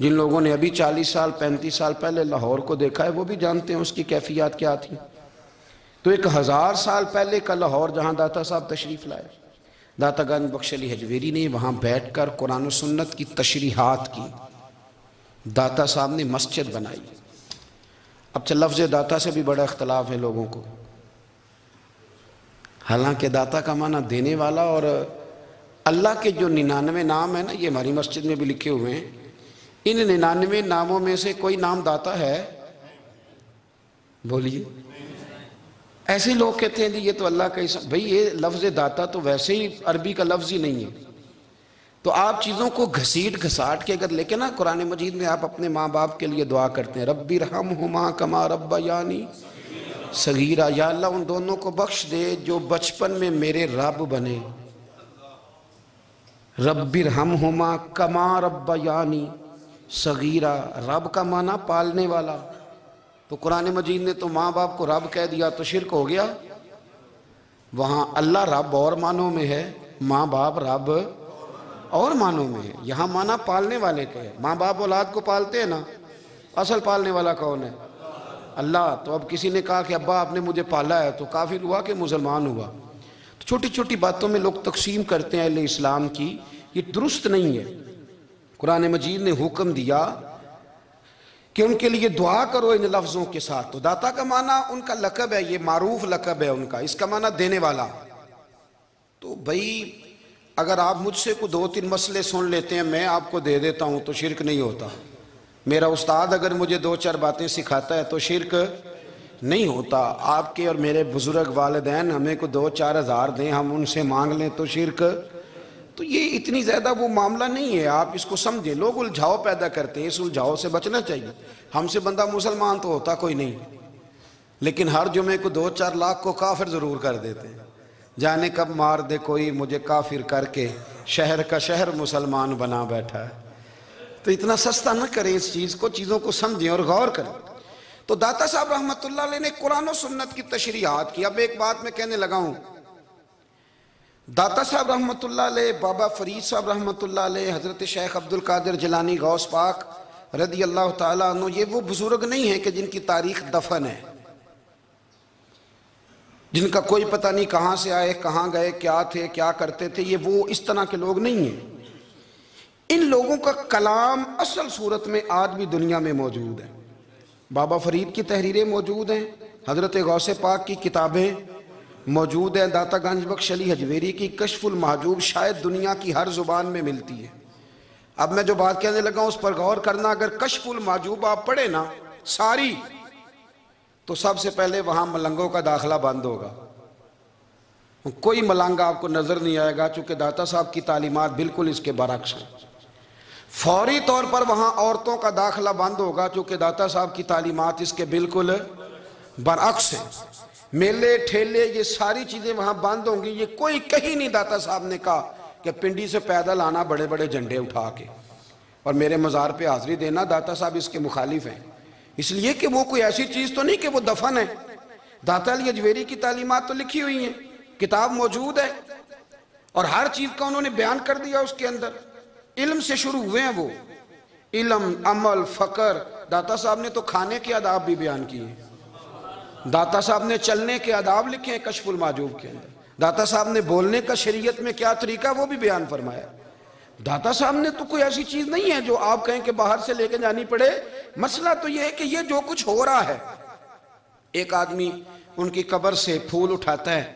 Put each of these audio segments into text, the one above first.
جن لوگوں نے ابھی 40 سال 35 سال پہلے لاہور کو دیکھا ہے وہ بھی جانتے ہیں اس کی کیفیات کیا تھی۔ تو 1000 سال پہلے کا لاہور جہاں داتا صاحب تشریف لائے، داتا گنج بخش علی حجویری نے وہاں بیٹھ کر قرآن و سنت کی تشریحات کی، داتا صاحب نے مسجد بنائی۔ اب لفظ داتا سے بھی بڑا اختلاف ہے لوگوں کو، حالانکہ داتا کا معنی دینے والا، اور اللہ کے جو 99 نام ہیں نا، یہ ہماری مسجد میں بھی لکھے ہوئے ہیں، ان 99 ناموں میں سے کوئی نام داتا ہے؟ بولیے۔ ایسے لوگ کہتے ہیں یہ تو اللہ کا اسم، بھئی یہ لفظ داتا تو ویسے ہی عربی کا لفظ ہی نہیں ہے، تو آپ چیزوں کو گھسیٹ گھساٹ کے اگر لے کے نا، قرآن مجید میں آپ اپنے ماں باپ کے لیے دعا کرتے ہیں، رب ارحمہما کما ربیانی صغیرا، یا اللہ ان دونوں کو بخش دے جو بچپن میں میرے رب بنے، رب ارحمہما کما ربیانی صغیرا، رب کا معنی پالنے والا، تو قرآن مجید نے تو ماں باپ کو رب کہہ دیا تو شرک ہو گیا۔ وہاں اللہ رب اور معنوں میں ہے، ماں باپ رب اور معنوں میں ہے، یہاں معنی پالنے والے کے ہے۔ ماں باپ اولاد کو پالتے ہیں نا، اصل پالنے والا کون ہے؟ اللہ۔ تو اب کسی نے کہا کہ ابا آپ نے مجھے پالا ہے، تو کافر ہوا کہ مسلمان ہوا؟ تو چھوٹی چھوٹی باتوں میں لوگ تقسیم کرتے ہیں اہل اسلام کی، یہ درست نہیں ہے۔ قرآن مجید نے حکم دیا کہ ان کے لیے دعا کرو ان لفظوں کے ساتھ۔ تو داتا کا معنی ان کا لقب ہے، یہ معروف لقب ہے ان کا، اس کا معنی دینے والا۔ تو بھئی اگر آپ مجھ سے کوئی 2-3 مسئلے سن لیتے ہیں، میں آپ کو دے دیتا ہوں تو شرک نہیں ہوتا۔ میرا استاد اگر مجھے 2-4 باتیں سکھاتا ہے تو شرک نہیں ہوتا۔ آپ کے اور میرے بزرگ والدین ہمیں کو 2-4 ہزار دیں، ہم ان سے مانگ لیں تو شرک، تو یہ اتنی زیادہ وہ معاملہ نہیں ہے، آپ اس کو سمجھیں۔ لوگ الجھاؤ پیدا کرتے ہیں، اس الجھاؤ سے بچنا چاہیے۔ ہم سے بندہ مسلمان تو ہوتا کوئی نہیں، لیکن ہر جمعے کو 2-4 لاکھ کو کافر ضرور کر دیتے ہیں۔ جانے کب مار دے کوئی مجھے کافر کر کے، شہر کا شہر مسلمان بنا بیٹھا ہے۔ تو اتنا سستا نہ کریں اس چیز کو، چیزوں کو سمجھیں اور غور کریں۔ تو داتا صاحب رحمۃ اللہ علیہ نے قرآن و سنت کی تشریحات کی۔ اب ایک بات میں کہنے لگا ہوں، داتا صاحب رحمۃ اللہ علیہ، بابا فرید صاحب رحمۃ اللہ علیہ، حضرت شیخ عبد القادر جیلانی غوث پاک رضی اللہ تعالیٰ عنہ، یہ وہ بزرگ نہیں ہیں کہ جن کی تاریخ دفن ہے، جن کا کوئی پتہ نہیں کہاں سے آئے، کہاں گئے، کیا تھے، کیا کرتے تھے، یہ وہ اس طرح کے لوگ نہیں ہیں۔ ان لوگوں کا کلام اصل صورت میں آج بھی دنیا میں موجود ہے۔ بابا فرید کی تحریریں موجود ہیں، حضرت غوث پاک کی کتابیں موجود ہیں، داتا گنج بخش علی حجویری کی کشف المحجوب شاید دنیا کی ہر زبان میں ملتی ہے۔ اب میں جو بات کہنے لگا ہوں اس پر غور کرنا، اگر کشف المحجوب آپ پڑھے نا ساری، تو سب سے پہلے وہاں ملنگوں کا داخلہ بند ہوگا، کوئی ملنگ آپ کو نظر نہیں آئے گا، چونکہ داتا صاحب کی تعلیمات بالکل اس کے برعکس ہیں۔ فوری طور پر وہاں عورتوں کا داخلہ بند ہوگا، چونکہ داتا صاحب کی تعلیمات اس کے بالکل برعکس ہیں۔ میلے ٹھیلے یہ ساری چیزیں وہاں بند ہوں گی۔ یہ کوئی کہیں نہیں داتا صاحب نے کہا کہ پنڈی سے پیدل آنا بڑے بڑے جھنڈے اٹھا کے اور میرے مزار پہ حاضری دینا، داتا صاحب اس کے مخالف ہیں، اس لیے کہ وہ کوئی ایسی چیز تو نہیں کہ وہ دفن ہے۔ داتا علی حجویری کی تعلیمات تو لکھی ہوئی ہیں، کتاب موجود ہے، اور ہر چیز کا انہوں نے بیان کر دیا اس کے اندر۔ علم سے شروع ہوئے ہیں وہ، علم، عمل، فقر۔ داتا صاحب نے تو کھانے کے آداب بھی بیان کیے ہیں، داتا صاحب نے چلنے کے آداب لکھے ہیں کشف المحجوب کے اندر، داتا صاحب نے بولنے کا شریعت میں کیا طریقہ وہ بھی بیان فرمایا۔ داتا صاحب نے تو کوئی ایسی چیز نہیں ہے جو آپ کہیں کہ باہر سے لے کے جانی پڑے۔ مسئلہ تو یہ ہے کہ یہ جو کچھ ہو رہا ہے، ایک آدمی ان کی قبر سے پھول اٹھاتا ہے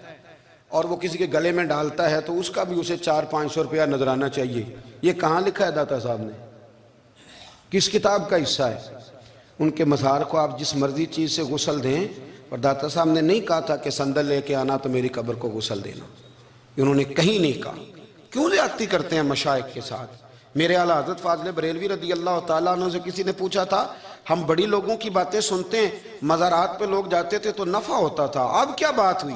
اور وہ کسی کے گلے میں ڈالتا ہے تو اس کا بھی اسے 400-500 روپیہ نذرانہ چاہیے۔ یہ کہاں لکھا ہے داتا صاحب نے؟ کس کتاب کا حصہ ہے؟ ان کے مزار کو آپ جس مرضی چیز سے غسل دیں، اور داتا صاحب نے نہیں کہا تھا کہ سندل لے کے آنا تو میری قبر کو غسل دینا، انہوں نے کہیں نہیں کہا۔ کیوں زیادتی کرتے ہیں مشائخ کے ساتھ؟ میرے اعلیٰ حضرت فاضل بریلوی رضی اللہ تعالیٰ عنہ سے کسی نے پوچھا تھا، ہم بڑی لوگوں کی باتیں سنتے ہیں، مزارات پہ لوگ جاتے تھے تو نفع ہوتا تھا، اب کیا بات ہوئی؟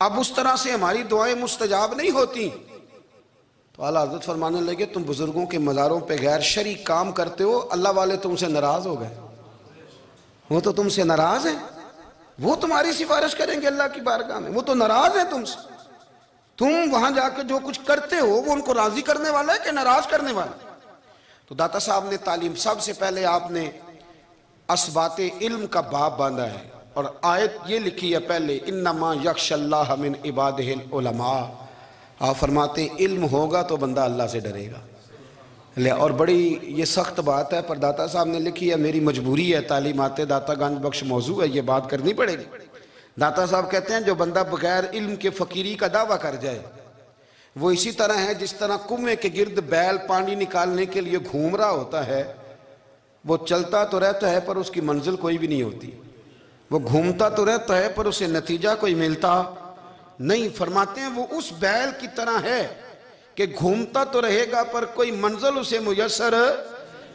اب اس طرح سے ہماری دعائیں مستجاب نہیں ہوتی۔ تو اعلیٰ حضرت فرمانے لگے، تم بزرگوں کے مزاروں پہ غیر شرعی کام کرتے ہو، اللہ والے تم سے ناراض ہو گئے، وہ تو تم سے ناراض ہیں، وہ تمہاری سفارش کریں گے اللہ کی بارگاہ میں، وہ تو ناراض ہیں تم سے۔ تم وہاں جا کے جو کچھ کرتے ہو وہ ان کو راضی کرنے والا ہے کہ ناراض کرنے والا ہے؟ تو داتا صاحب نے تعلیم، سب سے پہلے آپ نے اسبات علم کا باب باندھا ہے، اور آیت یہ لکھی ہے پہلے، انما یخشی اللہ من عبادہ العلماء۔ آپ فرماتے ہیں علم ہوگا تو بندہ اللہ سے ڈرے گا۔ اور بڑی یہ سخت بات ہے، پر داتا صاحب نے لکھی ہے، میری مجبوری ہے، تعلیمات داتا گنج بخش موضوع ہے، یہ بات کرنی پڑے گی۔ داتا صاحب کہتے ہیں جو بندہ بغیر علم کے فقیری کا دعویٰ کر جائے وہ اسی طرح ہے جس طرح کنویں کے گرد بیل پانی نکالنے کے لیے گھوم رہا ہوتا ہے، وہ چلتا تو رہتا ہے پر اس کی منزل کوئی بھی نہیں ہوتی، وہ گھومتا تو رہتا ہے پر اسے نتیجہ کوئی ملتا نہیں۔ فرماتے ہیں وہ اس بیل کی طرح ہے کہ گھومتا تو رہے گا پر کوئی منزل اسے میسر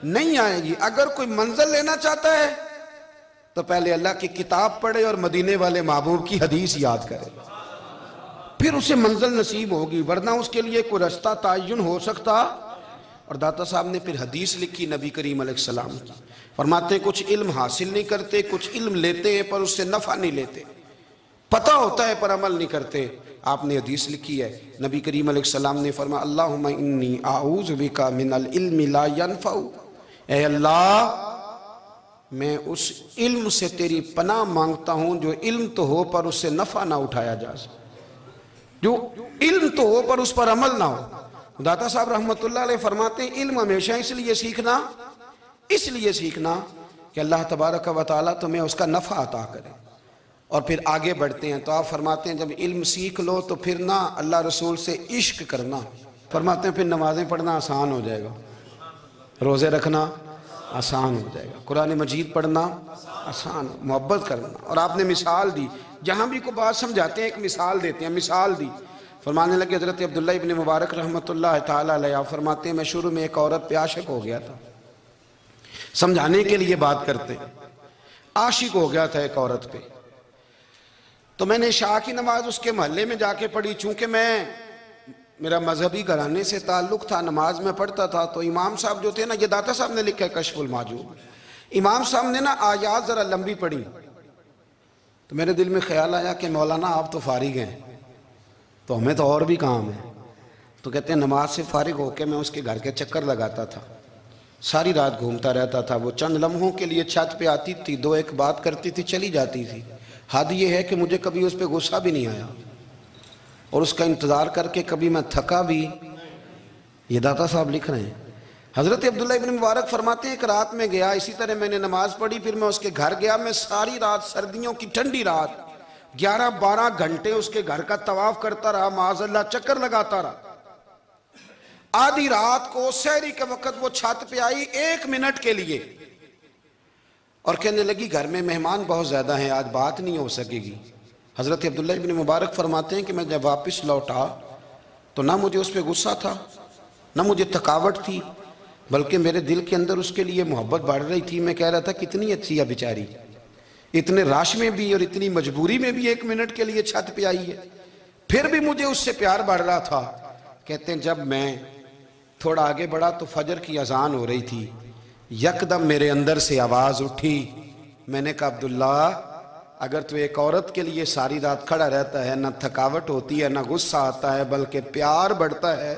نہیں آئے گی۔ اگر کوئی منزل لینا چاہتا ہے تو پہلے اللہ کی کتاب پڑھے اور مدینے والے محبوب کی حدیث یاد کرے، پھر اسے منزل نصیب ہوگی، ورنہ اس کے لیے کوئی رستہ تعین ہو سکتا۔ اور داتا صاحب نے پھر حدیث لکھی نبی کریم علیہ السلام کی، فرماتے ہیں کچھ علم حاصل نہیں کرتے، کچھ علم لیتے ہیں پر اس سے نفع نہیں لیتے، پتہ ہوتا ہے پر عمل نہیں کرتے۔ آپ نے حدیث لکھی ہے، نبی کریم علیہ السلام نے فرمایا اللہم انی اعوذ بک من العلم لا ینفع، اے اللہ میں اس علم سے تیری پناہ مانگتا ہوں جو علم تو ہو پر اس سے نفع نہ اٹھایا جا سکے، جو علم تو ہو پر اس پر عمل نہ ہو۔ داتا صاحب رحمت اللہ علیہ فرماتے ہیں علم ہمیشہ اس لیے سیکھنا کہ اللہ تبارک و تعالیٰ تمہیں اس کا نفع عطا کرے۔ اور پھر آگے بڑھتے ہیں تو آپ فرماتے ہیں جب علم سیکھ لو تو پھر نہ اللہ رسول سے عشق کرنا، فرماتے ہیں پھر نمازیں پڑھنا آسان ہو جائے گا، روزے رکھنا آسان ہو جائے گا، قرآن مجید پڑھنا آسان، محبت کرنا۔ اور آپ نے مثال دی، جہاں بھی کوئی بات سمجھاتے ہیں ایک مثال دیتے ہیں، مثال دی، فرمانے لگے حضرت عبداللہ ابن مبارک رحمت اللہ تعالیٰ علیہ فرماتے ہیں میں شروع میں ایک عورت پہ عاشق ہو گیا تھا، سمجھانے کے لیے بات کرتے، عاشق ہو گیا تھا ایک عورت پہ، تو میں نے عشاء کی نماز اس کے محلے میں جا کے پڑھی، چونکہ میرا مذہبی گھرانے سے تعلق تھا، نماز میں پڑھتا تھا، تو امام صاحب جو تھے نا، یہ داتا صاحب نے لکھا ہے کشف المحجوب، امام صاحب نے نا آیات ذرا لمبی پڑھی، تو میرے دل میں خیال آیا کہ مولانا آپ تو فارغ ہیں تو ہمیں تو اور بھی کام ہے، تو کہتے ہیں نماز سے فارغ ہو کے میں اس کے گھر کے چکر لگاتا تھا، ساری رات گھومتا رہتا تھا، وہ چند لمحوں کے لیے چھت پہ آتی تھی، دو ایک بات کرتی تھی، چلی جاتی تھی، حد یہ ہے کہ مجھے کبھی اس پہ غصہ بھی نہیں آیا، اور اس کا انتظار کر کے کبھی میں تھکا بھی۔ یہ داتا صاحب لکھ رہے ہیں، حضرت عبداللہ ابن مبارک فرماتے ہیں ایک رات میں گیا، اسی طرح میں نے نماز پڑھی، پھر میں اس کے گھر گیا، میں ساری رات، سردیوں کی ٹھنڈی رات 11-12 گھنٹے اس کے گھر کا طواف کرتا رہا، معاذ اللہ چکر لگاتا رہا۔ آدھی رات کو سحری کے وقت وہ چھت پہ آئی 1 منٹ کے لیے اور کہنے لگی گھر میں مہمان بہت زیادہ ہیں، آج بات نہیں ہو سکے گی۔ حضرت عبداللہ ابن مبارک فرماتے ہیں کہ میں جب واپس لوٹا تو نہ مجھے اس پہ غصہ تھا نہ مجھے تھکاوٹ تھی، بلکہ میرے دل کے اندر اس کے لیے محبت بڑھ رہی تھی۔ میں کہہ رہا تھا کتنی اچھی ہے بیچاری، اتنے راش میں بھی اور اتنی مجبوری میں بھی 1 منٹ کے لیے چھت پہ آئی ہے، پھر بھی مجھے اس سے پیار بڑھ رہا تھا۔ کہتے ہیں جب میں تھوڑا آگے بڑھا تو فجر کی اذان ہو رہی تھی، یکدم میرے اندر سے آواز اٹھی، میں نے کہا عبداللہ اگر تو ایک عورت کے لیے ساری رات کھڑا رہتا ہے، نہ تھکاوٹ ہوتی ہے نہ غصہ آتا ہے بلکہ پیار بڑھتا ہے،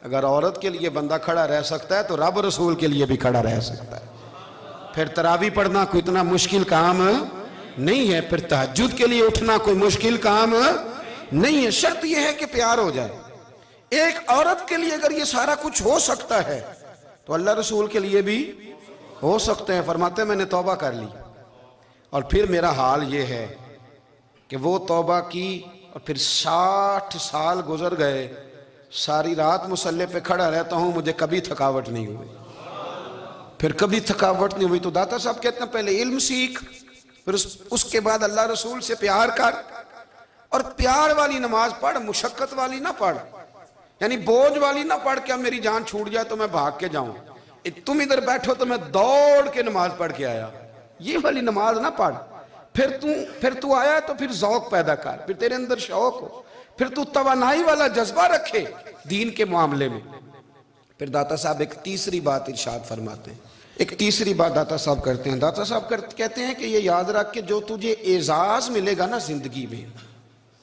اگر عورت کے لیے بندہ کھڑا رہ سکتا ہے تو رب رسول کے لیے بھی کھڑا رہ سکتا ہے۔ پھر تراویح پڑھنا کوئی اتنا مشکل کام نہیں ہے، پھر تہجد کے لیے اٹھنا کوئی مشکل کام نہیں ہے، شرط یہ ہے کہ پیار ہو جائے۔ ایک عورت کے لیے اگر یہ سارا کچھ ہو سکتا ہے تو اللہ رسول کے لیے بھی ہو سکتے ہیں۔ فرماتے ہیں میں نے توبہ کر لی، اور پھر میرا حال یہ ہے کہ وہ توبہ کی اور پھر 60 سال گزر گئے، ساری رات مصلی پہ کھڑا رہتا ہوں، مجھے کبھی تھکاوٹ نہیں ہوئی، پھر کبھی تھکاوٹ نہیں ہوئی۔ تو داتا صاحب کہتے ہیں پہلے علم سیکھ، پھر اس کے بعد اللہ رسول سے پیار کر، اور پیار والی نماز پڑھ، مشقت والی نہ پڑھ، یعنی بوجھ والی نہ پڑھ کہ اب میری جان چھوٹ جائے تو میں بھاگ کے جاؤں، تم ادھر بیٹھو تو میں دوڑ کے نماز پڑھ کے آیا، یہ والی نماز نہ پڑھ۔ پھر تو آیا تو پھر ذوق پیدا کر، پھر تیرے اندر شوق ہو، پھر تو توانائی والا جذبہ رکھے دین کے معاملے میں۔ پھر داتا صاحب ایک تیسری بات ارشاد فرماتے ہیں، ایک تیسری بات داتا صاحب کرتے ہیں، داتا صاحب کہتے ہیں کہ یہ یاد رکھ کہ جو تجھے اعزاز ملے گا نا زندگی میں،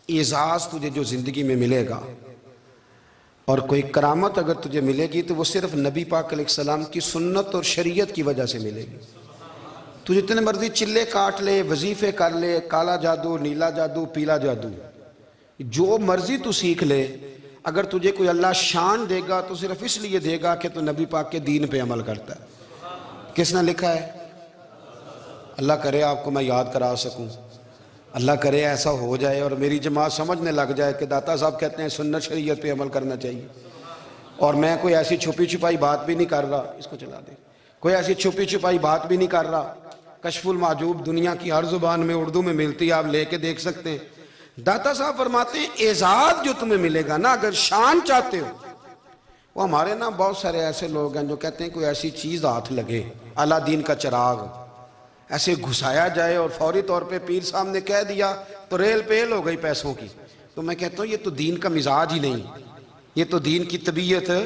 اعزاز تجھے جو زندگی میں ملے گا اور کوئی کرامت اگر تجھے ملے گی تو وہ صرف نبی پاک علیہ السلام کی سنت اور شریعت کی وجہ سے ملے گی۔ تو جتنے مرضی چلے کاٹ لے، وظیفے کر لے، کالا جادو، نیلا جادو، پیلا جادو، جو مرضی تو سیکھ لے، اگر تجھے کوئی اللہ شان دے گا تو صرف اس لیے دے گا کہ تو نبی پاک کے دین پہ عمل کرتا ہے۔ کس نے لکھا ہے؟ اللہ کرے آپ کو میں یاد کرا سکوں، اللہ کرے ایسا ہو جائے اور میری جماعت سمجھنے لگ جائے کہ داتا صاحب کہتے ہیں سنت شریعت پہ عمل کرنا چاہیے، اور میں کوئی ایسی چھپی چھپائی بات بھی نہیں کر رہا، اس کو چلا دیں، کوئی ایسی چھپی چھپائی بات بھی نہیں کر رہا۔ کشف المعجوب دنیا کی ہر زبان میں اردو میں ملتی ہے، آپ لے کے دیکھ سکتے ہیں۔ داتا صاحب فرماتے ہیں اعزاز جو تمہیں ملے گا نا، اگر شان چاہتے ہو، وہ ہمارے نا بہت سارے ایسے لوگ ہیں جو کہتے ہیں کوئی ایسی چیز ہاتھ لگے، اعلیٰ دین کا چراغ ایسے گھسایا جائے اور فوری طور پہ پیر صاحب نے کہہ دیا تو ریل پیل ہو گئی پیسوں کی، تو میں کہتا ہوں یہ تو دین کا مزاج ہی نہیں، یہ تو دین کی طبیعت ہے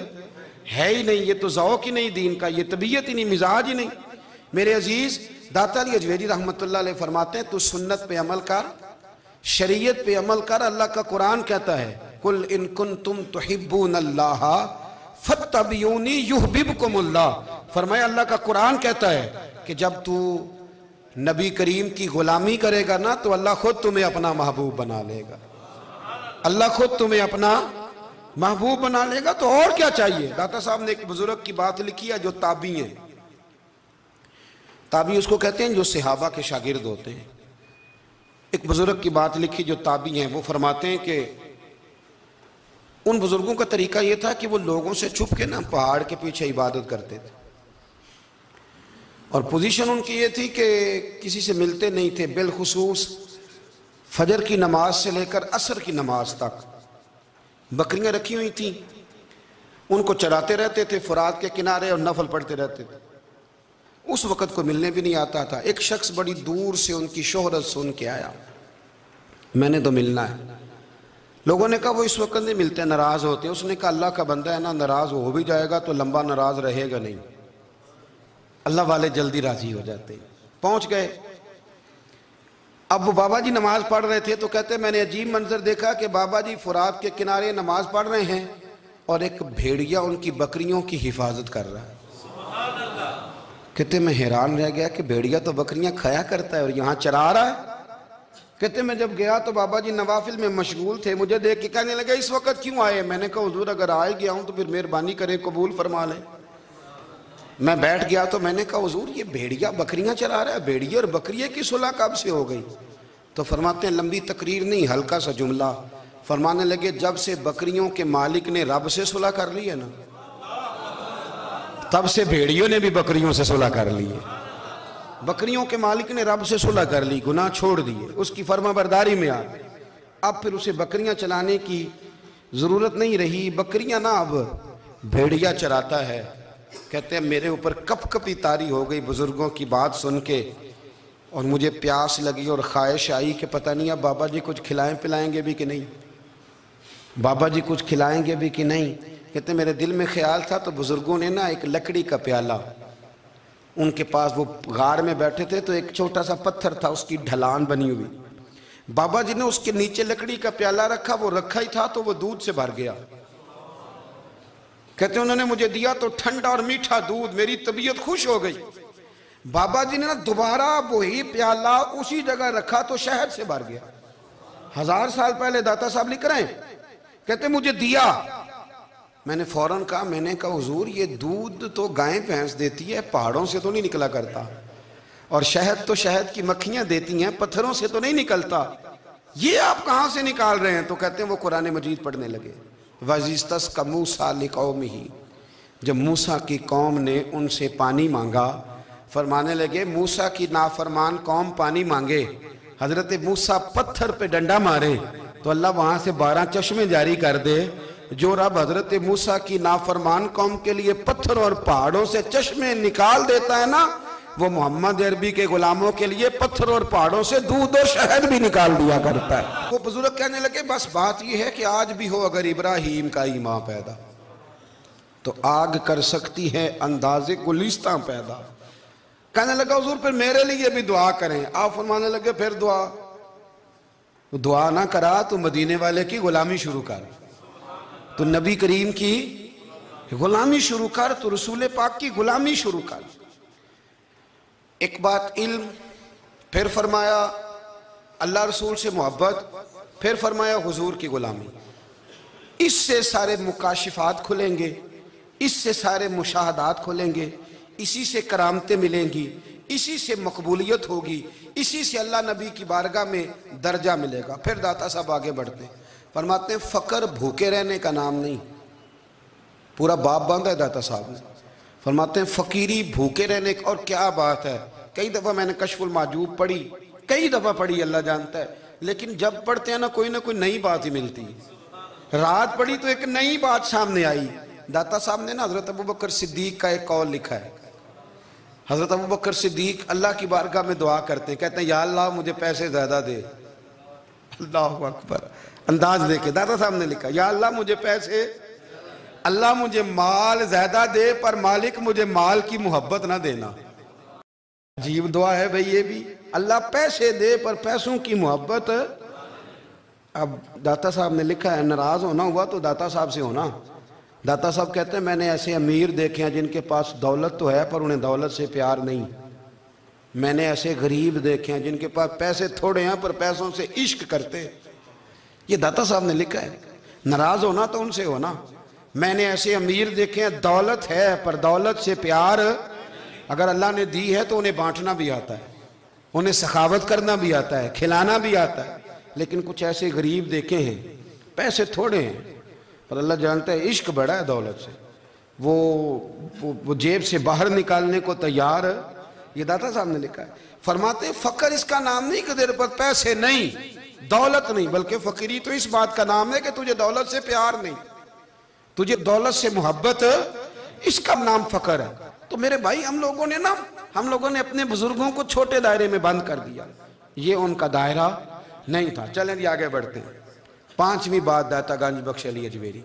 ہی نہیں، یہ تو ذوق ہی نہیں دین کا، یہ طبیعت ہی نہیں، مزاج ہی نہیں۔ میرے عزیز داتا علی اجویری رحمۃ اللہ علیہ فرماتے ہیں تو سنت پہ عمل کر، شریعت پہ عمل کر۔ اللہ کا قرآن کہتا ہے قُلْ إِن كُنْتُمْ تُحِبُّونَ اللَّهَ فَاتَّبِعُونِي يُحْبِبْكُمُ اللَّهُ۔ فرمایا اللہ کا قرآن کہتا ہے کہ جب تو نبی کریم کی غلامی کرے گا نا تو اللہ خود تمہیں اپنا محبوب بنا لے گا، اللہ خود تمہیں اپنا محبوب بنا لے گا، تو اور کیا چاہیے۔ داتا صاحب نے ایک بزرگ کی بات لکھی ہے جو تابعی ہیں، تابعی اس کو کہتے ہیں جو صحابہ کے شاگرد ہوتے ہیں۔ ایک بزرگ کی بات لکھی جو تابعی ہیں، وہ فرماتے ہیں کہ ان بزرگوں کا طریقہ یہ تھا کہ وہ لوگوں سے چھپ کے نا پہاڑ کے پیچھے عبادت کرتے تھے، اور پوزیشن ان کی یہ تھی کہ کسی سے ملتے نہیں تھے، بالخصوص فجر کی نماز سے لے کر عصر کی نماز تک بکریاں رکھی ہوئی تھیں، ان کو چراتے رہتے تھے فرات کے کنارے اور نفل پڑھتے رہتے تھے۔ اس وقت کو ملنے بھی نہیں آتا تھا۔ ایک شخص بڑی دور سے ان کی شہرت سن کے آیا، میں نے تو ملنا ہے۔ لوگوں نے کہا وہ اس وقت نہیں ملتے، ناراض ہوتے ہیں۔ اس نے کہا اللہ کا بندہ ہے نا، ناراض ہو بھی جائے گا تو لمبا ناراض رہے گا نہیں، اللہ والے جلدی راضی ہو جاتے ہیں۔ پہنچ گئے، اب وہ بابا جی نماز پڑھ رہے تھے تو کہتے میں نے عجیب منظر دیکھا کہ بابا جی فرات کے کنارے نماز پڑھ رہے ہیں اور ایک بھیڑیا ان کی بکریوں کی حفاظت کر رہا ہے۔ کہتے میں حیران رہ گیا کہ بھیڑیا تو بکریاں کھایا کرتا ہے اور یہاں چرا رہا ہے۔ کہتے میں جب گیا تو بابا جی نوافل میں مشغول تھے، مجھے دیکھ کے کہنے لگے اس وقت کیوں آئے؟ میں نے کہا حضور اگر آئے گیا ہوں تو پھر مہربانی کریں قبول فرما لیں۔ میں بیٹھ گیا تو میں نے کہا حضور یہ بھیڑیا بکریاں چرا رہا ہے، بھیڑیا اور بکریے کی صلح کب سے ہو گئی؟ تو فرماتے ہیں لمبی تقریر نہیں، ہلکا سا جملہ، فرمانے لگے جب سے بکریوں کے مالک نے رب سے صلح کر لی ہے نا، تب سے بھیڑیوں نے بھی بکریوں سے صلح کر لی ہے۔ بکریوں کے مالک نے رب سے صلح کر لی، گناہ چھوڑ دیے، اس کی فرما برداری میں آ گئے، اب پھر اسے بکریاں چلانے کی ضرورت نہیں رہی۔ بکریاں نا اب بھیڑیا چراتا ہے۔ کہتے ہیں میرے اوپر کپ کپی طاری ہو گئی بزرگوں کی بات سن کے، اور مجھے پیاس لگی اور خواہش آئی کہ پتہ نہیں اب بابا جی کچھ کھلائیں پلائیں گے بھی کہ نہیں، بابا جی کچھ کھلائیں گے بھی کہ نہیں۔ کہتے ہیں میرے دل میں خیال تھا تو بزرگوں نے نا ایک لکڑی کا پیالہ، ان کے پاس وہ غار میں بیٹھے تھے تو ایک چھوٹا سا پتھر تھا، اس کی ڈھلان بنی ہوئی، بابا جی نے اس کے نیچے لکڑی کا پیالہ رکھا، وہ رکھا ہی تھا تو وہ دودھ سے بھر گیا۔ کہتے ہیں انہوں نے مجھے دیا تو ٹھنڈا اور میٹھا دودھ، میری طبیعت خوش ہو گئی۔ بابا جی نے دوبارہ وہی پیالہ اسی جگہ رکھا تو شہد سے بھر گیا۔ 1000 سال پہلے داتا صاحب لکھ رہے ہیں، کہتے مجھے دیا، میں نے فوراً کہا، میں نے کہا حضور یہ دودھ تو گائیں بھینس دیتی ہے، پہاڑوں سے تو نہیں نکلا کرتا، اور شہد تو شہد کی مکھیاں دیتی ہیں، پتھروں سے تو نہیں نکلتا، یہ آپ کہاں سے نکال رہے ہیں؟ تو کہتے ہیں وہ قرآن مجید پڑھنے لگے۔ وَإِذِ اسْتَسْقَى مُوسَىٰ لِقَوْمِهِ، جب موسیٰ کی قوم نے ان سے پانی مانگا، فرمانے لگے موسیٰ کی نافرمان قوم پانی مانگے، حضرت موسیٰ پتھر پہ ڈنڈا مارے تو اللہ وہاں سے 12 چشمے جاری کر دے۔ جو رب حضرت موسیٰ کی نافرمان قوم کے لیے پتھر اور پہاڑوں سے چشمے نکال دیتا ہے نا، وہ محمد عربی کے غلاموں کے لیے پتھر اور پہاڑوں سے دودھ اور شہد بھی نکال دیا کرتا ہے۔ وہ بزرگ کہنے لگے بس بات یہ ہے کہ آج بھی ہو اگر ابراہیم کا ایمان پیدا تو آگ کر سکتی ہے انداز گلستاں پیدا۔ کہنے لگا حضور پھر میرے لیے بھی دعا کریں۔ آپ فرمانے لگے پھر دعا نہ کرا تو مدینے والے کی غلامی شروع کر، تو نبی کریم کی غلامی شروع کر، تو رسول پاک کی غلامی شروع کر۔ ایک بات علم، پھر فرمایا اللہ رسول سے محبت، پھر فرمایا حضور کی غلامی۔ اس سے سارے مکاشفات کھلیں گے، اس سے سارے مشاہدات کھلیں گے، اسی سے کرامتیں ملیں گی، اسی سے مقبولیت ہوگی، اسی سے اللہ نبی کی بارگاہ میں درجہ ملے گا۔ پھر داتا صاحب آگے بڑھتے ہیں، فرماتے ہیں فقر بھوکے رہنے کا نام نہیں۔ پورا باب باندھا ہے داتا صاحب نے، فرماتے ہیں فقیری بھوکے رہنے کا۔ اور کیا بات ہے، کئی دفعہ میں نے کشف المحجوب پڑھی، کئی دفعہ پڑھی، اللہ جانتا ہے، لیکن جب پڑھتے ہیں نا کوئی نئی بات ہی ملتی ہے۔ رات پڑھی تو ایک نئی بات سامنے آئی۔ داتا صاحب نے نا حضرت ابوبکر صدیق کا ایک قول لکھا ہے۔ حضرت ابوبکر صدیق اللہ کی بارگاہ میں دعا کرتے ہیں، کہتے ہیں یا اللہ مجھے پیسے زیادہ دے۔ اللہ اکبر، انداز دیکھیں، داتا صاحب نے لکھا یا اللہ مجھے پیسے، اللہ مجھے مال زیادہ دے، پر مالک مجھے مال کی محبت نہ دینا۔ عجیب دعا ہے بھئی یہ بھی، اللہ پیسے دے پر پیسوں کی محبت۔ اب داتا صاحب نے لکھا ہے ناراض ہونا ہوا تو داتا صاحب سے ہونا۔ داتا صاحب کہتے ہیں میں نے ایسے امیر دیکھے ہیں جن کے پاس دولت تو ہے پر انہیں دولت سے پیار نہیں۔ میں نے ایسے غریب دیکھے ہیں جن کے پاس پیسے تھوڑے ہیں پر پیسوں سے عشق کرتے۔ یہ داتا صاحب نے لکھا ہے، ناراض ہونا تو ان سے ہونا۔ میں نے ایسے امیر دیکھے ہیں دولت ہے پر دولت سے پیار، اگر اللہ نے دی ہے تو انہیں بانٹنا بھی آتا ہے، انہیں سخاوت کرنا بھی آتا ہے، کھلانا بھی آتا ہے۔ لیکن کچھ ایسے غریب دیکھے ہیں پیسے تھوڑے ہیں پر اللہ جانتا ہے عشق بڑا ہے دولت سے، وہ جیب سے باہر نکالنے کو تیار ہے۔ یہ داتا صاحب نے لکھا ہے، فرماتے ہیں فقر اس کا نام نہیں کہ تیرے پر پیسے نہیں، دولت نہیں، بلکہ فقیری تو اس بات کا نام ہے کہ تجھے دولت سے پیار نہیں، تجھے دولت سے محبت، اس کا نام فقر ہے۔ تو میرے بھائی ہم لوگوں نے اپنے بزرگوں کو چھوٹے دائرے میں بند کر دیا، یہ ان کا دائرہ نہیں تھا۔ چلیں جی آگے بڑھتے ہیں۔ پانچویں بات داتا گنج بخش علی اجمیری،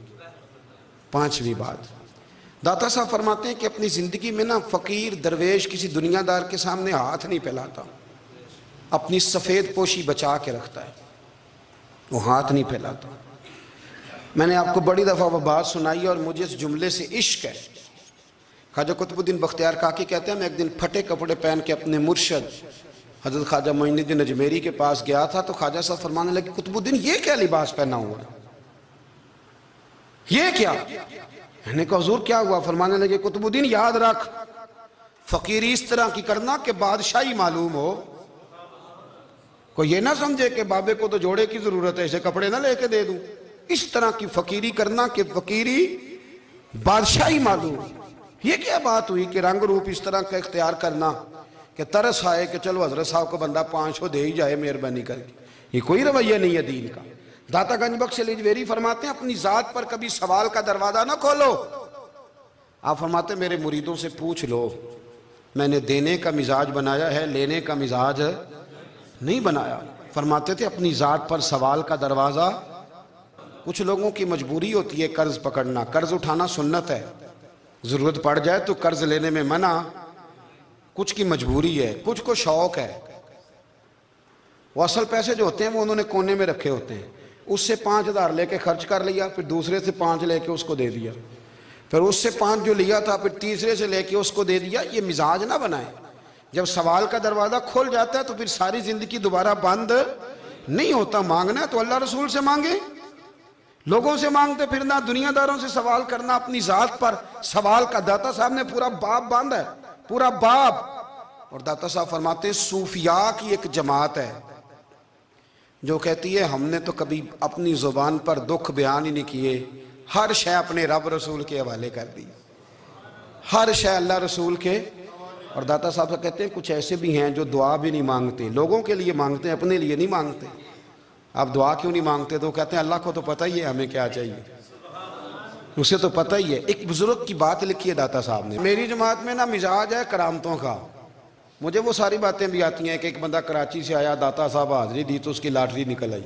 پانچویں بات داتا صاحب فرماتے ہیں کہ اپنی زندگی میں نا فقیر درویش کسی دنیا دار کے سامنے ہاتھ نہیں پھیلاتا، اپنی سفید پوشی بچا کے رکھتا ہے، وہ ہاتھ نہیں پھیلاتا۔ میں نے آپ کو بڑی دفعہ وہ بات سنائی اور مجھے اس جملے سے عشق ہے۔ خواجہ قطب الدین بختیار کاکی کہتے ہیں میں ایک دن پھٹے کپڑے پہن کے اپنے مرشد حضرت خواجہ معین الدین اجمیری کے پاس گیا تھا، تو خواجہ صاحب فرمانے لگے قطب الدین یہ کیا لباس پہنا ہوا ہے، یہ کیا؟ میں نے کہا حضور کیا ہوا؟ فرمانے لگے قطب الدین یاد رکھ فقیری اس طرح کی کرنا کہ بادشاہی معلوم ہو، کوئی یہ نہ سمجھے کہ بابے کو تو جوڑے کی ضرورت ہے اسے کپڑے نہ لے کے دے دوں، اس طرح کی فقیری کرنا کہ فقیری بادشاہی معلوم ہو۔ یہ کیا بات ہوئی کہ رنگ روپ اس طرح کا اختیار کرنا کہ ترس آئے کہ چلو حضرت صاحب کو بندہ 500 دے ہی جائے مہربانی کر کے، یہ کوئی رویہ نہیں ہے دین کا۔ داتا گنج بخش علی اجمیری فرماتے ہیں اپنی ذات پر کبھی سوال کا دروازہ نہ کھولو۔ آپ فرماتے ہیں میرے مریدوں سے پوچھ لو، میں نے دینے کا مزاج بنایا ہے، لینے کا مزاج نہیں بنایا۔ فرماتے تھے اپنی ذات پر سوال کا دروازہ، کچھ لوگوں کی مجبوری ہوتی ہے قرض پکڑنا، قرض اٹھانا سنت ہے، ضرورت پڑ جائے تو قرض لینے میں منع، کچھ کی مجبوری ہے، کچھ کو شوق ہے، وہ اصل پیسے جو ہوتے ہیں وہ انہوں نے کونے میں رکھے ہوتے ہیں، اس سے 5,000 لے کے خرچ کر لیا، پھر دوسرے سے 5 لے کے اس کو دے دیا، پھر اس سے 5 جو لیا تھا پھر تیسرے سے لے کے اس کو دے دیا۔ یہ مزاج نہ بنائے، جب سوال کا دروازہ کھل جاتا ہے تو پھر ساری زندگی دوبارہ بند نہیں ہوتا۔ مانگنا ہے تو اللہ رسول سے مانگے، لوگوں سے مانگتے پھرنا، دنیا داروں سے سوال کرنا، اپنی ذات پر سوال کا۔ داتا صاحب نے پورا باب باندھا ہے، پورا باب۔ اور داتا صاحب فرماتے ہیں صوفیاء کی ایک جماعت ہے جو کہتی ہے ہم نے تو کبھی اپنی زبان پر دکھ بیان ہی نہیں کیے، ہر شے اپنے رب رسول کے حوالے کر دی، ہر شے اللہ رسول کے۔ اور داتا صاحب کہتے ہیں کچھ ایسے بھی ہیں جو دعا بھی نہیں مانگتے، لوگوں کے لیے مانگتے ہیں، اپنے لیے نہیں مانگتے۔ آپ دعا کیوں نہیں مانگتے؟ تو کہتے ہیں اللہ کو تو پتہ ہی ہے ہمیں کیا چاہیے، اسے تو پتہ ہی ہے۔ ایک بزرگ کی بات لکھی ہے داتا صاحب نے، میری جماعت میں نا مزاج ہے کرامتوں کا، مجھے وہ ساری باتیں بھی آتی ہیں کہ ایک بندہ کراچی سے آیا، داتا صاحب حاضری دی تو اس کی لاٹری نکل آئی،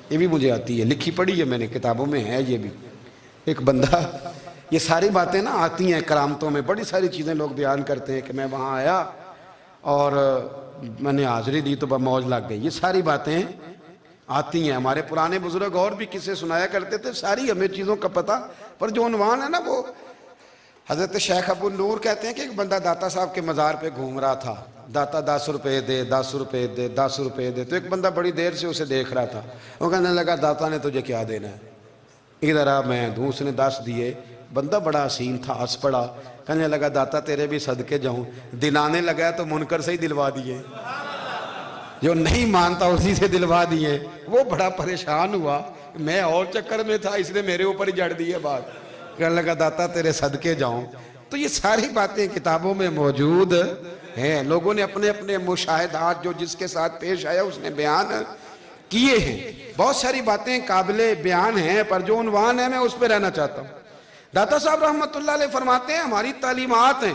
یہ بھی مجھے آتی ہے، لکھی پڑھی ہے میں نے، کتابوں میں ہے یہ بھی۔ ایک بندہ، یہ ساری باتیں نا آتی ہیں کرامتوں میں، بڑی ساری چیزیں لوگ بیان کرتے ہیں کہ میں وہاں آیا اور میں نے حاضری دی تو موج لگ گئی، یہ ساری باتیں آتی ہیں. ہمارے پرانے بزرگ اور بھی قصے سنایا کرتے تھے, ساری ہمیں چیزوں کا پتہ, پر جو عنوان ہے نا وہ حضرت شیخ ابو نور کہتے ہیں کہ ایک بندہ داتا صاحب کے مزار پہ گھوم رہا تھا. داتا 10 روپے دے, 10 روپے دے, 10 روپے دے. تو ایک بندہ بڑی دیر سے اسے دیکھ رہا تھا. وہ کہنے لگا داتا نے تجھے کیا دینا ہے, ادھر آ میں دوں. اس نے 10 دیے. بندہ بڑا حسین تھا, ہنس پڑا, کہنے لگا داتا تیرے بھی صدقے جاؤں. دلانے لگا تو منکر سے ہی دلوا دیے, جو نہیں مانتا اسی سے دلوا دیے. وہ بڑا پریشان ہوا, میں اور چکر میں تھا, اس نے میرے اوپر ہی جڑ دی ہے بات. کہنے لگا داتا تیرے صدقے جاؤں. تو یہ ساری باتیں کتابوں میں موجود ہیں. لوگوں نے اپنے اپنے مشاہدات جو جس کے ساتھ پیش آیا اس نے بیان کیے ہیں. بہت ساری باتیں قابل بیان ہیں, پر جو عنوان ہے میں اس پہ رہنا چاہتا ہوں. داتا صاحب رحمت اللہ علیہ فرماتے ہیں ہماری تعلیمات ہیں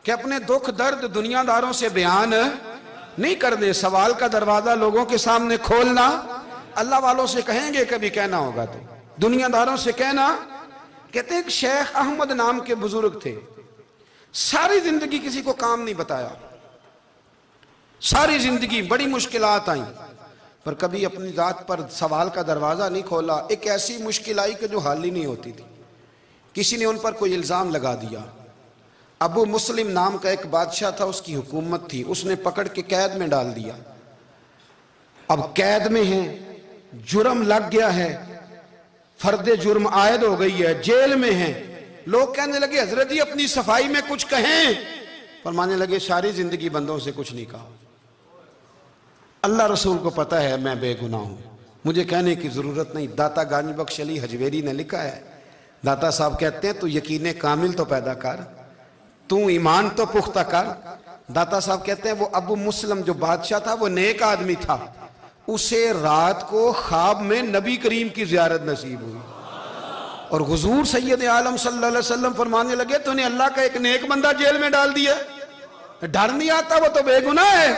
کہ اپنے دکھ درد دنیا داروں سے بیان نہیں کرنے. سوال کا دروازہ لوگوں کے سامنے کھولنا اللہ والوں سے کہیں گے, کبھی کہنا ہوگا تو دنیا داروں سے کہنا. کہتے ہیں کہ شیخ احمد نام کے بزرگ تھے, ساری زندگی کسی کو کام نہیں بتایا, ساری زندگی بڑی مشکلات آئیں, پر کبھی اپنی ذات پر سوال کا دروازہ نہیں کھولا. ایک ایسی مشکل آئی کہ جو حل ہی نہیں ہوتی تھی. کسی نے ان پر کوئی الزام لگا دیا. ابو مسلم نام کا ایک بادشاہ تھا, اس کی حکومت تھی, اس نے پکڑ کے قید میں ڈال دیا. اب قید میں ہیں, جرم لگ گیا ہے, فرد جرم عائد ہو گئی ہے, جیل میں ہیں. لوگ کہنے لگے حضرت جی اپنی صفائی میں کچھ کہیں. فرمانے لگے ساری زندگی بندوں سے کچھ نہیں کہا, اللہ رسول کو پتہ ہے میں بے گناہ ہوں, مجھے کہنے کی ضرورت نہیں. داتا گانی بخش علی حجویری نے لکھا ہے, داتا صاحب کہتے ہیں تو یقین کامل تو پیدا کر, تو ایمان تو پختہ کر. داتا صاحب کہتے ہیں وہ ابو مسلم جو بادشاہ تھا وہ نیک آدمی تھا, اسے رات کو خواب میں نبی کریم کی زیارت نصیب ہوئی, اور حضور سید عالم صلی اللہ علیہ وسلم فرمانے لگے تو نے اللہ کا ایک نیک بندہ جیل میں ڈال دیا, ڈر نہیں آتا, وہ تو بے گناہ ہے.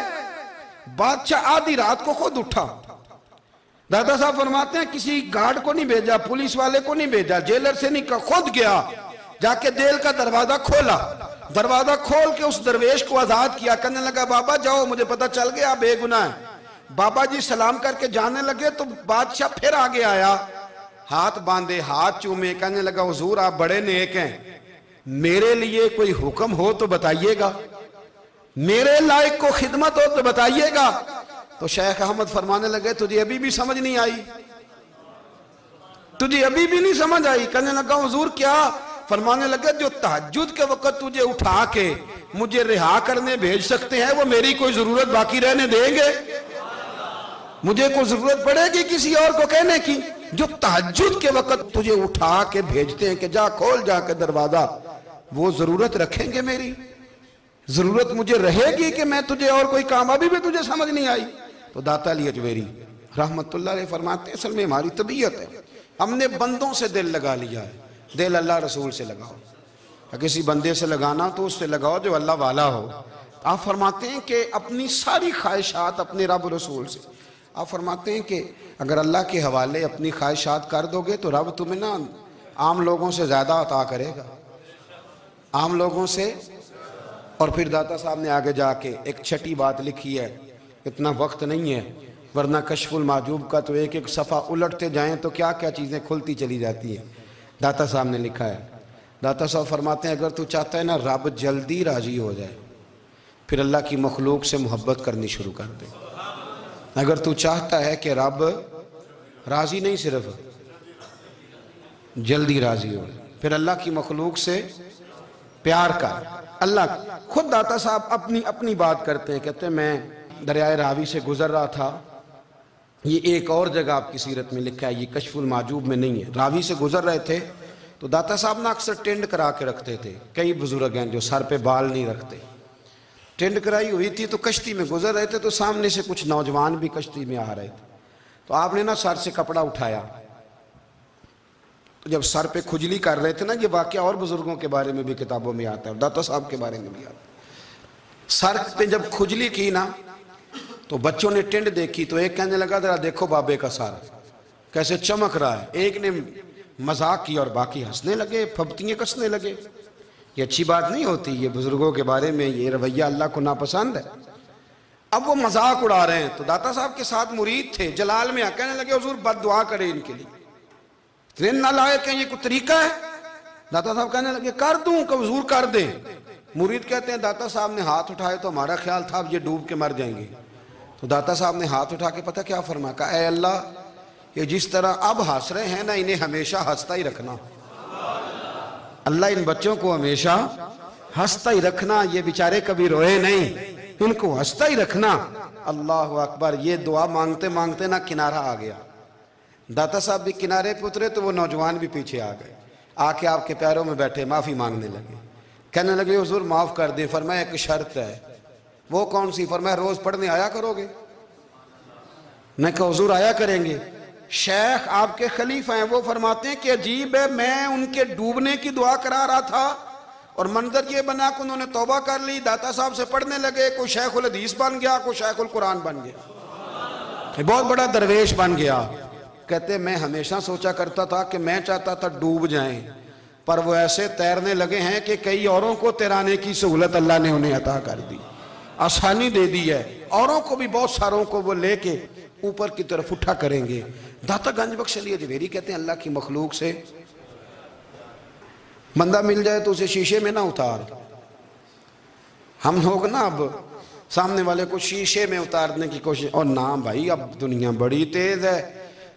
بادشاہ آدھی رات کو خود اٹھا. دادا صاحب فرماتے ہیں کسی گارڈ کو نہیں بھیجا, پولیس والے کو نہیں بھیجا, جیلر سے نہیں کہا, خود گیا, جا کے جیل کا دروازہ کھولا. دروازہ کھول کے اس درویش کو آزاد کیا. کہنے لگا بابا جاؤ, مجھے پتہ چل گیا بے گناہ ہے. بابا جی سلام کر کے جانے لگے تو بادشاہ پھر آگے آیا, ہاتھ باندھے, ہاتھ چومے, کہنے لگا حضور آپ بڑے نیک ہیں, میرے لیے کوئی حکم ہو تو بتائیے گا, میرے لائق کو خدمت ہو تو بتائیے گا. تو شیخ احمد فرمانے لگے تجھے ابھی بھی سمجھ نہیں آئی, تجھے ابھی بھی نہیں سمجھ آئی. کہنے لگا حضور کیا؟ فرمانے لگے جو تہجد کے وقت تجھے اٹھا کے مجھے رہا کرنے بھیج سکتے ہیں وہ میری کوئی ضرورت باقی رہنے دیں گے؟ مجھے کوئی ضرورت پڑے گی کسی اور کو کہنے کی؟ جو تہجد کے وقت تجھے اٹھا کے بھیجتے ہیں کہ جا کھول جا کے دروازہ, وہ ضرورت رکھیں گے میری؟ ضرورت مجھے رہے گی کہ میں تجھے اور کوئی کام؟ ابھی بھی تجھے سمجھ نہیں آئی. تو داتا علی حجویری رحمت اللہ علیہ فرماتے ہیں اصل میں ہماری طبیعت ہے, ہم نے بندوں سے دل لگا لیا ہے. دل اللہ رسول سے لگاؤ, کسی بندے سے لگانا تو اس سے لگاؤ جو اللہ والا ہو. آپ فرماتے ہیں کہ اپنی ساری خواہشات اپنے رب رسول سے, آپ فرماتے ہیں کہ اگر اللہ کے حوالے اپنی خواہشات کر دو گے تو رب تمہیں نا عام لوگوں سے زیادہ عطا کرے گا, عام لوگوں سے. اور پھر داتا صاحب نے آگے جا کے ایک چھٹی بات لکھی ہے, اتنا وقت نہیں ہے ورنہ کشف المعجوب کا تو ایک ایک صفحہ الٹتے جائیں تو کیا کیا چیزیں کھلتی چلی جاتی ہیں. داتا صاحب نے لکھا ہے, داتا صاحب فرماتے ہیں اگر تو چاہتا ہے نا رب جلدی راضی ہو جائے, پھر اللہ کی مخلوق سے محبت کرنی شروع کر دے. اگر تو چاہتا ہے کہ رب راضی نہیں صرف جلدی راضی ہو, پھر اللہ کی مخلوق سے پیار کر. اللہ خود داتا صاحب اپنی بات کرتے ہیں, کہتے ہیں میں دریائے راوی سے گزر رہا تھا, یہ ایک اور جگہ آپ کی سیرت میں لکھا ہے, یہ کشف المعجوب میں نہیں ہے. راوی سے گزر رہے تھے تو داتا صاحب نے اکثر ٹینڈ کرا کے رکھتے تھے. کئی بزرگ ہیں جو سر پہ بال نہیں رکھتے, ٹینڈ کرائی ہوئی تھی تو کشتی میں گزر رہے تھے تو سامنے سے کچھ نوجوان بھی کشتی میں آ رہے تھے. تو آپ نے نا سر سے کپڑا اٹھایا, تو جب سر پہ کھجلی کر رہے تھے نا, یہ واقعہ اور بزرگوں کے بارے میں بھی کتابوں میں آتا ہے, داتا صاحب کے بارے میں بھی آتا ہے. سر پہ جب کھجلی کی نا تو بچوں نے ٹینڈ دیکھی تو ایک کہنے لگا ذرا دیکھو بابے کا سر کیسے چمک رہا ہے. ایک نے مذاق کی اور باقی ہنسنے لگے, پھپتیاں کسنے لگے. یہ اچھی بات نہیں ہوتی, یہ بزرگوں کے بارے میں یہ رویہ اللہ کو ناپسند ہے. اب وہ مذاق اڑا رہے ہیں، تو داتا صاحب کے ساتھ مرید تھے، جلال میں کہنے لگے حضور بد دعا کرے ان کے لیے، اتنے نالائق ہیں، یہ کوئی طریقہ ہے؟ داتا صاحب کہنے لگے کر دوں کہ حضور کر دیں۔ مرید کہتے ہیں داتا صاحب نے ہاتھ اٹھائے تو ہمارا خیال تھا اب یہ ڈوب کے مر جائیں گے، تو داتا صاحب نے ہاتھ اٹھا کے پتہ کیا فرمایا، کہا اے اللہ یہ جس طرح اب ہنس رہے ہیں نا انہیں ہمیشہ ہنستا ہی رکھنا، اللہ ان بچوں کو ہمیشہ ہنستا ہی رکھنا، یہ بیچارے کبھی روئے نہیں، ان کو ہنستا ہی رکھنا۔ اللہ اکبر، یہ دعا مانگتے مانگتے نا کنارہ آ گیا، داتا صاحب بھی کنارے پہ اترے تو وہ نوجوان بھی پیچھے آ گئے، آ کے آپ کے پیروں میں بیٹھے معافی مانگنے لگے، کہنے لگے حضور معاف کر دیں۔ فرمایا ایک شرط ہے، وہ کون سی؟ فرمایا روز پڑھنے آیا کرو گے؟ میں کہا حضور آیا کریں گے۔ شیخ آپ کے خلیفہ ہیں، وہ فرماتے ہیں کہ عجیب ہے، میں ان کے ڈوبنے کی دعا کرا رہا تھا اور منظر یہ بنا کہ انہوں نے توبہ کر لی، داتا صاحب سے پڑھنے لگے، کوئی شیخ الحدیث بن گیا، کوئی شیخ القرآن بن گیا، بہت بڑا درویش بن گیا۔ کہتے میں ہمیشہ سوچا کرتا تھا کہ میں چاہتا تھا ڈوب جائیں، پر وہ ایسے تیرنے لگے ہیں کہ کئی اوروں کو تیرانے کی سہولت اللہ نے انہیں عطا کر دی، آسانی دے دی ہے، اوروں کو بھی بہت ساروں کو وہ لے کے اوپر کی طرف اٹھا کریں گے۔ داتا گنج بخش علی اجمیری کہتے ہیں اللہ کی مخلوق سے بندہ مل جائے تو اسے شیشے میں نہ اتار۔ ہم لوگ نا اب سامنے والے کو شیشے میں اتارنے کی کوشش، اور نہ بھائی اب دنیا بڑی تیز ہے،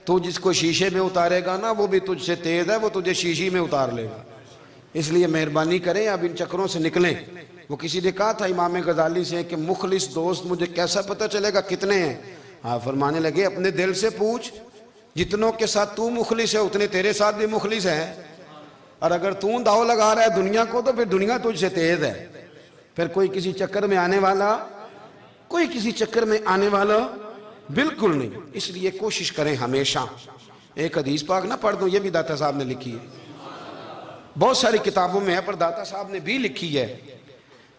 تو جس کو شیشے میں اتارے گا نا وہ بھی تجھ سے تیز ہے، وہ تجھے شیشی میں اتار لے گا۔ اس لیے مہربانی کریں اب ان چکروں سے نکلیں۔ وہ کسی نے کہا تھا امام غزالی سے کہ مخلص دوست مجھے کیسا پتہ چلے گا کتنے ہیں؟ فرمانے لگے اپنے دل سے پوچھ، جتنوں کے ساتھ تو مخلص ہے اتنے تیرے ساتھ بھی مخلص ہیں، اور اگر تو داؤ لگا رہا ہے دنیا کو تو پھر دنیا تجھ سے تیز ہے۔ پھر کوئی کسی چکر میں آنے والا بالکل نہیں۔ اس لیے کوشش کریں ہمیشہ۔ ایک حدیث پاک نہ پڑھ دوں، یہ بھی داتا صاحب نے لکھی ہے، بہت ساری کتابوں میں ہے پر داتا صاحب نے بھی لکھی ہے۔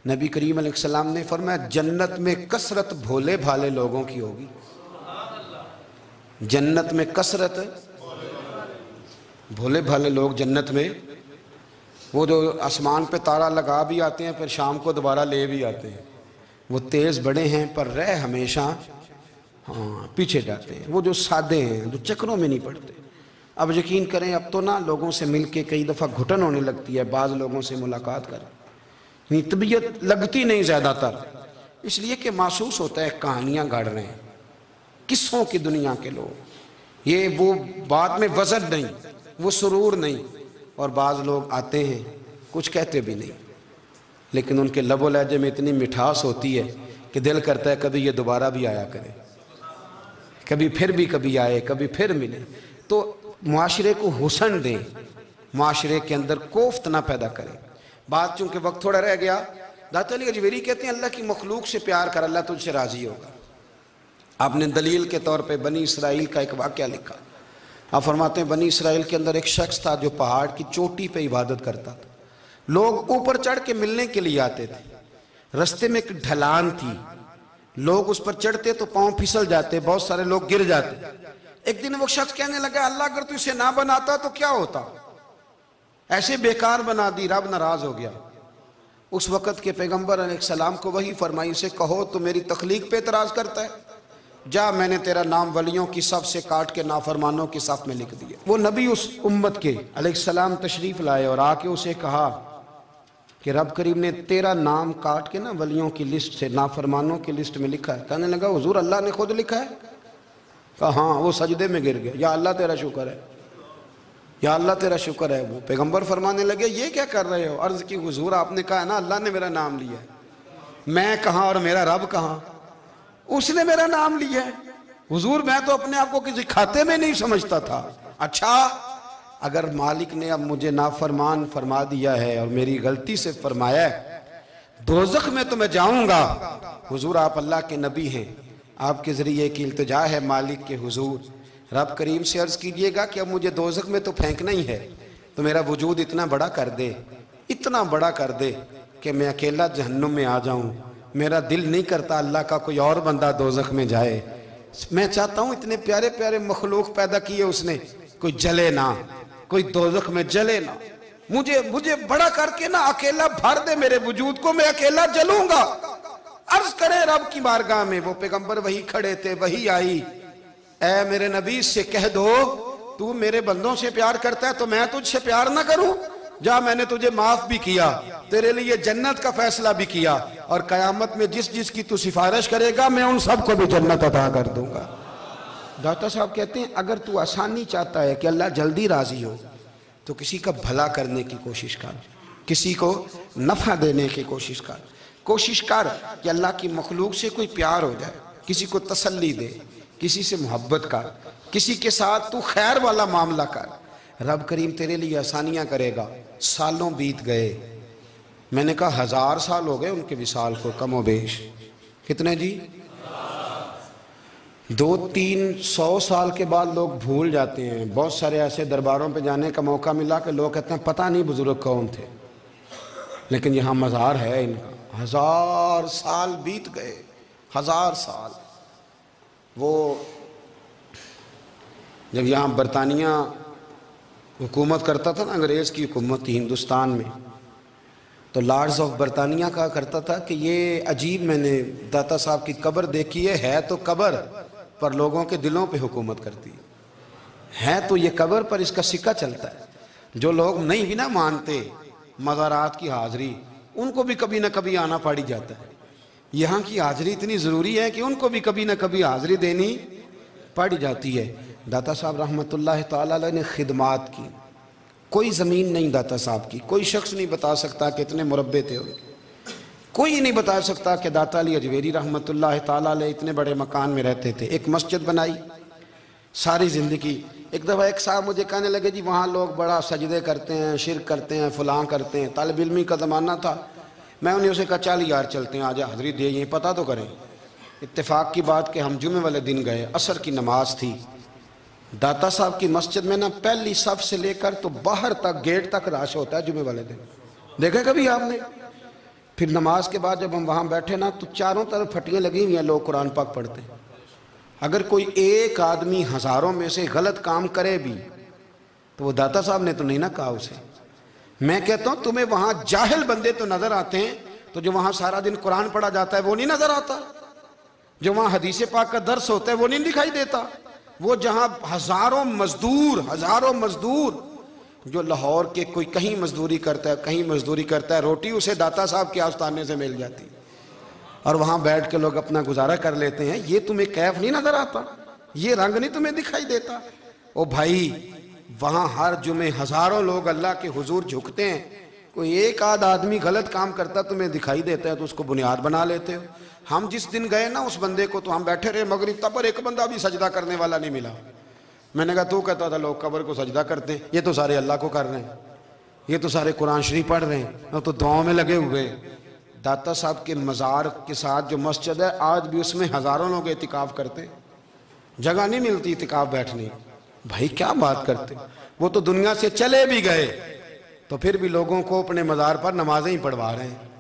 نبی کریم علیہ السلام نے فرمایا جنت میں کثرت بھولے بھالے لوگوں کی ہوگی، جنت میں کثرت بھولے بھالے لوگ جنت میں، وہ جو آسمان پہ تارا لگا بھی آتے ہیں پھر شام کو دوبارہ لے بھی آتے ہیں، وہ تیز بڑے ہیں پر رہ ہمیشہ پیچھے جاتے ہیں، وہ جو سادے ہیں جو چکروں میں نہیں پڑتے۔ اب یقین کریں اب تو نا لوگوں سے مل کے کئی دفعہ گھٹن ہونے لگتی ہے، بعض لوگوں سے ملاقات کر طبیعت لگتی نہیں زیادہ تر، اس لیے کہ محسوس ہوتا ہے کہانیاں گاڑ رہے ہیں، قصوں کی دنیا کے لوگ، یہ وہ بات میں وزن نہیں، وہ سرور نہیں، اور بعض لوگ آتے ہیں کچھ کہتے بھی نہیں، لیکن ان کے لب و لہجے میں اتنی مٹھاس ہوتی ہے کہ دل کرتا ہے کبھی یہ دوبارہ بھی آیا کرے، کبھی آئے، کبھی پھر ملے۔ تو معاشرے کو حسن دیں، معاشرے کے اندر کوفت نہ پیدا کریں۔ بات چونکہ وقت تھوڑا رہ گیا، داتا علی اجمیری کہتے ہیں اللہ کی مخلوق سے پیار کر، اللہ تجھ سے راضی ہوگا۔ آپ نے دلیل کے طور پہ بنی اسرائیل کا ایک واقعہ لکھا۔ آپ فرماتے ہیں بنی اسرائیل کے اندر ایک شخص تھا جو پہاڑ کی چوٹی پہ عبادت کرتا تھا، لوگ اوپر چڑھ کے ملنے کے لیے آتے تھے، رستے میں ایک ڈھلان تھی، لوگ اس پر چڑھتے تو پاؤں پھسل جاتے، بہت سارے لوگ گر جاتے۔ ایک دن وہ شخص کہنے لگا اللہ اگر تو اسے نہ بناتا تو کیا ہوتا، ایسے بیکار بنا دی، رب ناراض ہو گیا۔ اس وقت کے پیغمبر علیہ السلام کو وحی فرمائی اسے کہو تو میری تخلیق پہ اعتراض کرتا ہے، جا میں نے تیرا نام ولیوں کی صف سے کاٹ کے نافرمانوں کی صف میں لکھ دیا۔ وہ نبی اس امت کے علیہ السلام تشریف لائے اور آ کے اسے کہا کہ رب کریم نے تیرا نام کاٹ کے نا ولیوں کی لسٹ سے نافرمانوں کی لسٹ میں لکھا ہے۔ کہنے لگا حضور اللہ نے خود لکھا ہے؟ کہا ہاں۔ وہ سجدے میں گر گیا، یا اللہ تیرا شکر ہے، یا اللہ تیرا شکر ہے۔ وہ پیغمبر فرمانے لگے یہ کیا کر رہے ہو؟ عرض کی حضور آپ نے کہا ہے نا اللہ نے میرا نام لیا ہے، میں کہاں اور میرا رب کہاں؟ اس نے میرا نام لیا ہے حضور، میں تو اپنے آپ کو کسی کھاتے میں نہیں سمجھتا تھا۔ اچھا اگر مالک نے اب مجھے نافرمان فرما دیا ہے اور میری غلطی سے فرمایا ہے دوزخ میں تو میں جاؤں گا۔ حضور آپ اللہ کے نبی ہیں، آپ کے ذریعے کی التجا ہے مالک کے حضور، رب کریم سے عرض کیجئے گا کہ اب مجھے دوزخ میں تو پھینکنا ہی ہے، تو میرا وجود اتنا بڑا کر دے، اتنا بڑا کر دے کہ میں اکیلا جہنم میں آ جاؤں۔ میرا دل نہیں کرتا اللہ کا کوئی اور بندہ دوزخ میں جائے، میں چاہتا ہوں اتنے پیارے پیارے مخلوق پیدا کیے اس نے، کوئی جلے نہ، کوئی دوزخ میں جلے نہ، مجھے بڑا کر کے نہ اکیلا بھر دے میرے وجود کو، میں اکیلا جلوں گا۔ عرض کرے رب کی بارگاہ میں، وہ پیغمبر وہی کھڑے تھے، وہی آئی، اے میرے نبی سے کہہ دو تو میرے بندوں سے پیار کرتا ہے تو میں تجھ سے پیار نہ کروں؟ جا، میں نے تجھے معاف بھی کیا، تیرے لیے جنت کا فیصلہ بھی کیا، اور قیامت میں جس جس کی تو سفارش کرے گا میں ان سب کو بھی جنت عطا کر دوں گا۔ داتا صاحب کہتے ہیں اگر تو آسانی چاہتا ہے کہ اللہ جلدی راضی ہو تو کسی کا بھلا کرنے کی کوشش کر، کسی کو نفع دینے کی کوشش کر کہ اللہ کی مخلوق سے کوئی پیار ہو جائے، کسی کو تسلی دے، کسی سے محبت کر، کسی کے ساتھ تو خیر والا معاملہ کر، رب کریم تیرے لیے آسانیاں کرے گا۔ سالوں بیت گئے، میں نے کہا 1000 سال ہو گئے ان کے وصال کو کم و بیش، کتنے جی؟ 200-300 سال کے بعد لوگ بھول جاتے ہیں۔ بہت سارے ایسے درباروں پہ جانے کا موقع ملا کہ لوگ کہتے ہیں پتہ نہیں بزرگ کون تھے، لیکن یہاں مزار ہے ان کا۔ 1000 سال بیت گئے، 1000 سال۔ وہ جب یہاں برطانیہ حکومت کرتا تھا نا، انگریز کی حکومت تھی ہندوستان میں، تو لارڈز آف برطانیہ کہا کرتا تھا کہ یہ عجیب، میں نے داتا صاحب کی قبر دیکھی ہے تو قبر پر لوگوں کے دلوں پہ حکومت کرتی ہے تو یہ قبر پر اس کا سکہ چلتا ہے۔ جو لوگ نہیں بھی نہ مانتے مزارات کی حاضری، ان کو بھی کبھی نہ کبھی آنا پڑ جاتا ہے۔ یہاں کی حاضری اتنی ضروری ہے کہ ان کو بھی کبھی نہ کبھی حاضری دینی پڑ جاتی ہے۔ داتا صاحب رحمۃ اللہ تعالیٰ علیہ نے خدمات کی، کوئی زمین نہیں داتا صاحب کی، کوئی شخص نہیں بتا سکتا کہ اتنے مربع تھے، کوئی نہیں بتا سکتا کہ داتا علی اجویری رحمۃ اللہ تعالیٰ علیہ اتنے بڑے مکان میں رہتے تھے۔ ایک مسجد بنائی ساری زندگی۔ ایک دفعہ ایک صاحب مجھے کہنے لگے جی وہاں لوگ بڑا سجدے کرتے ہیں، شرک کرتے ہیں، فلاں کرتے ہیں، طالب علمی کا زمانہ تھا۔ میں انہیں اسے کہا چل یار چلتے ہیں، آج حاضری دے، یہ پتہ تو کریں۔ اتفاق کی بات کہ ہم جمعے والے دن گئے، عصر کی نماز تھی، داتا صاحب کی مسجد میں نا پہلی صف سے لے کر تو باہر تک گیٹ تک رش ہوتا ہے جمعے والے دن، دیکھیں کبھی آپ نے؟ پھر نماز کے بعد جب ہم وہاں بیٹھے نا تو چاروں طرف پھٹیاں لگی ہوئی ہیں، لوگ قرآن پاک پڑھتے ہیں۔ اگر کوئی ایک آدمی ہزاروں میں سے غلط کام کرے بھی تو وہ داتا صاحب نے تو نہیں نہ کہا اسے۔ میں کہتا ہوں تمہیں وہاں جاہل بندے تو نظر آتے ہیں، تو جو وہاں سارا دن قرآن پڑھا جاتا ہے وہ نہیں نظر آتا؟ جو وہاں حدیث پاک کا درس ہوتا ہے وہ نہیں دکھائی دیتا؟ وہ جہاں ہزاروں مزدور جو لاہور کے کوئی کہیں مزدوری کرتا ہے، کہیں مزدوری کرتا ہے، روٹی اسے داتا صاحب کے آستانے سے مل جاتی اور وہاں بیٹھ کے لوگ اپنا گزارا کر لیتے ہیں۔ یہ تمہیں کیف نہیں نظر آتا؟ یہ رنگ نہیں تمہیں دکھائی دیتا؟ او بھائی، وہاں ہر جمعے ہزاروں لوگ اللہ کے حضور جھکتے ہیں، کوئی ایک آدھ آدمی غلط کام کرتا تمہیں دکھائی دیتا ہے تو اس کو بنیاد بنا لیتے ہو۔ ہم جس دن گئے نا اس بندے کو تو ہم بیٹھے رہے مغرب تک، پر ایک بندہ بھی سجدہ کرنے والا نہیں ملا۔ میں نے کہا تو کہتا تھا لوگ قبر کو سجدہ کرتے ہیں، یہ تو سارے اللہ کو کر رہے ہیں، یہ تو سارے قرآن شریف پڑھ رہے ہیں، تو دعاؤں میں لگے ہوئے۔ داتا صاحب کے مزار کے ساتھ جو مسجد ہے آج بھی اس میں ہزاروں لوگ اعتکاف کرتے، جگہ نہیں ملتی اعتکاف بیٹھنے۔ بھائی کیا بات کرتے، وہ تو دنیا سے چلے بھی گئے تو پھر بھی لوگوں کو اپنے مزار پر نمازیں ہی پڑھوا رہے ہیں۔